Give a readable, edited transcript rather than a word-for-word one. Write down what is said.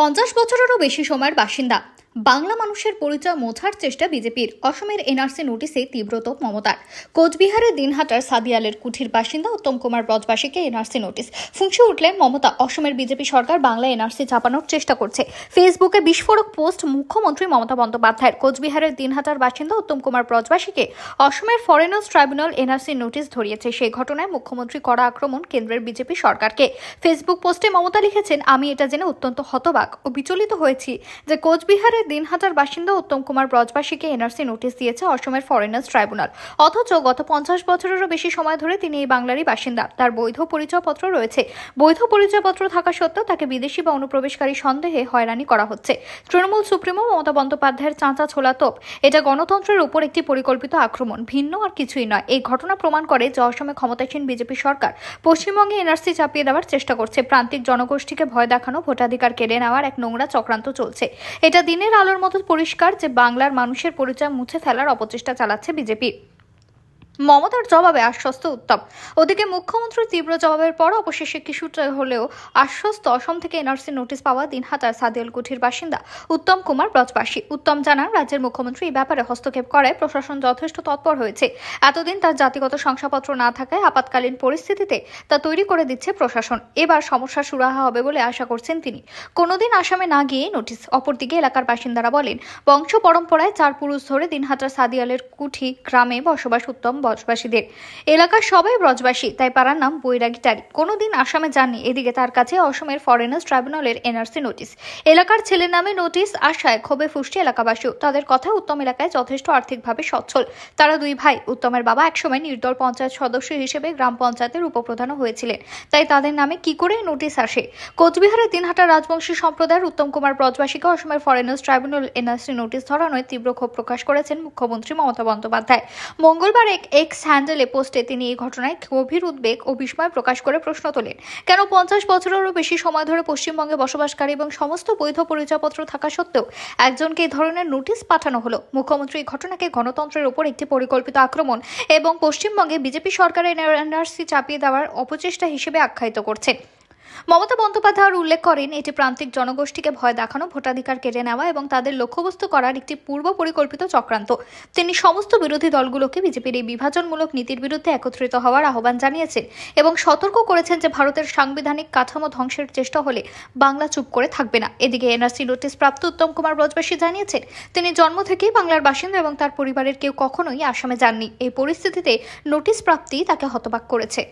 50 বছরেরও বেশি সময়ের বাসিন্দা বাংলা মানুষের পরিচয় মোছার চেষ্টা বিজেপির। অসমের এনআরসি নোটিশে তীব্র তোপ মমতার। কোচবিহারের দিনহাটার সাদিয়ালের কুঠির বাসিন্দা উত্তম কুমার ব্রজবাসীকে এনআরসি নোটিশ। ফুঁসে উঠলেন মমতা। অসমের বিজেপি সরকার বাংলা এনআরসি চাপানোর চেষ্টা করছে। ফেসবুকে বিস্ফোরক পোস্ট মুখ্যমন্ত্রী মমতা বন্দ্যোপাধ্যায়ের। কোচবিহারের দিনহাটার বাসিন্দা উত্তম কুমার ব্রজবাসীকে অসমের ফরেনার্স ট্রাইব্যুনাল এনআরসি নোটিশ ধরিয়েছে। সেই ঘটনায় মুখ্যমন্ত্রী কড়া আক্রমণ কেন্দ্রের বিজেপি সরকারকে। ফেসবুক পোস্টে মমতা লিখেছেন, আমি এটা জেনে অত্যন্ত হতবাক ও বিচলিত হয়েছি যে কোচবিহারের দিনহাটার বাসিন্দা উত্তম কুমার ব্রজবাসীকে এনআরসি নোটিশ দিয়েছে অসমের ফরেনার্স ট্রাইব্যুনাল। অথচ গত 50 বছরেরও বেশি সময় ধরে তিনি এই বাংলারই বাসিন্দা। তার বৈধ পরিচয়পত্র রয়েছে। বৈধ পরিচয়পত্র থাকা সত্ত্বেও তাকে বিদেশি বা অনুপ্রবেশকারী সন্দেহে হয়রানি করা হচ্ছে। তৃণমূল সুপ্রিমো মমতা বন্দ্যোপাধ্যায়ের চাঁচা ছোলা তোপ। এটা গণতন্ত্রের উপর একটি পরিকল্পিত আক্রমণ, ভিন্ন আর কিছুই নয়। এই ঘটনা প্রমাণ করে যে অসমে ক্ষমতাসীন বিজেপি সরকার পশ্চিমবঙ্গে এনআরসি চাপিয়ে দেওয়ার চেষ্টা করছে। প্রান্তিক জনগোষ্ঠীকে ভয় দেখানো, ভোটাধিকার কেড়ে নেওয়ার এক নোংরা চক্রান্ত চলছে। এটা দিনের আলোর মতো পরিষ্কার যে বাংলার মানুষের পরিচয় মুছে ফেলার অপচেষ্টা চালাচ্ছে বিজেপি। মমতার জবাবে আশ্বস্ত উত্তম। ওদিকে মুখ্যমন্ত্রীর তীব্র জবাবের পর অবশেষে কিছুটা হলেও আশ্বস্ত অসম থেকে এনআরসি নোটিশ পাওয়া দিনহাটার সাদিয়াল কুঠির বাসিন্দা উত্তম কুমার ব্রজবাসী। উত্তম জানান, রাজ্যের মুখ্যমন্ত্রী এই ব্যাপারে হস্তক্ষেপ করায় প্রশাসন যথেষ্ট তৎপর হয়েছে। এতদিন তার জাতিগত শংসাপত্র না থাকায় আপাতকালীন পরিস্থিতিতে তা তৈরি করে দিচ্ছে প্রশাসন। এবার সমস্যা সুরাহা হবে বলে আশা করছেন তিনি। কোনোদিন আসামে না গিয়ে নোটিশ। অপরদিকে এলাকার বাসিন্দারা বলেন, বংশ পরম্পরায় 4 পুরুষ ধরে দিনহাটার সাদিয়ালের কুঠি গ্রামে বসবাস উত্তম ব্রজবাসীদের। এলাকার সবাই ব্রজবাসী, তাই পাড়ার নাম বৈরাগীটারি। কোনোদিন আসামে যাননি। এদিকে তার কাছে অসমের ফরেনার্স ট্রাইব্যুনালের এনআরসি নোটিশ। এলাকার ছেলের নামে নোটিশ আসায় ক্ষোভে ফুঁসছে এলাকাবাসীও। তাদের কথায় উত্তম এলাকায় যথেষ্ট আর্থিকভাবে সচ্ছল। তারা 2 ভাই। উত্তমের বাবা একসময় নির্দল পঞ্চায়েত সদস্য হিসেবে গ্রাম পঞ্চায়েতের উপপ্রধানও হয়েছিলেন। তাই তাদের নামে কি করে নোটিশ আসে? কোচবিহারের দিনহাটা রাজবংশী সম্প্রদায়ের উত্তম কুমার ব্রজবাসীকে অসমের ফরেনার্স ট্রাইব্যুনাল এনআরসি নোটিশ ধরানোয় তীব্র ক্ষোভ প্রকাশ করেছেন মুখ্যমন্ত্রী মমতা বন্দ্যোপাধ্যায়। মঙ্গলবার এক্স হ্যান্ডেলে পোস্টে তিনি এই ঘটনায় গভীর উদ্বেগ ও বিস্ময় প্রকাশ করে প্রশ্ন তোলেন, কেন 50 বছরেরও বেশি সময় ধরে পশ্চিমবঙ্গে বসবাসকারী এবং সমস্ত বৈধ পরিচয়পত্র থাকা সত্ত্বেও একজনকে এই ধরনের নোটিশ পাঠানো হলো। মুখ্যমন্ত্রী এই ঘটনাকে গণতন্ত্রের উপর একটি পরিকল্পিত আক্রমণ এবং পশ্চিমবঙ্গে বিজেপি সরকারের এনআরসি চাপিয়ে দেওয়ার অপচেষ্টা হিসেবে আখ্যায়িত করছেন। মমতা বন্দ্যোপাধ্যায় উল্লেখ করেন, এটি প্রান্তিক জনগোষ্ঠীকে ভয় দেখানো, ভোটাধিকার কেড়ে নেওয়া এবং তাদের লক্ষ্যবস্তু করার একটি পূর্ব পরিকল্পিত চক্রান্ত। তিনি সমস্ত বিরোধী দলগুলোকে বিজেপির এই বিভাজনমূলক নীতির বিরুদ্ধে একত্রিত হওয়ার আহ্বান জানিয়েছেন এবং সতর্ক করেছেন যে ভারতের সাংবিধানিক কাঠামো ধ্বংসের চেষ্টা হলে বাংলা চুপ করে থাকবে না। এদিকে এনআরসি নোটিশ প্রাপ্ত উত্তম কুমার ব্রজবাসী জানিয়েছেন, তিনি জন্ম থেকেই বাংলার বাসিন্দা এবং তার পরিবারের কেউ কখনোই আসামে যাননি। এই পরিস্থিতিতে নোটিশ প্রাপ্তি তাকে হতবাক করেছে।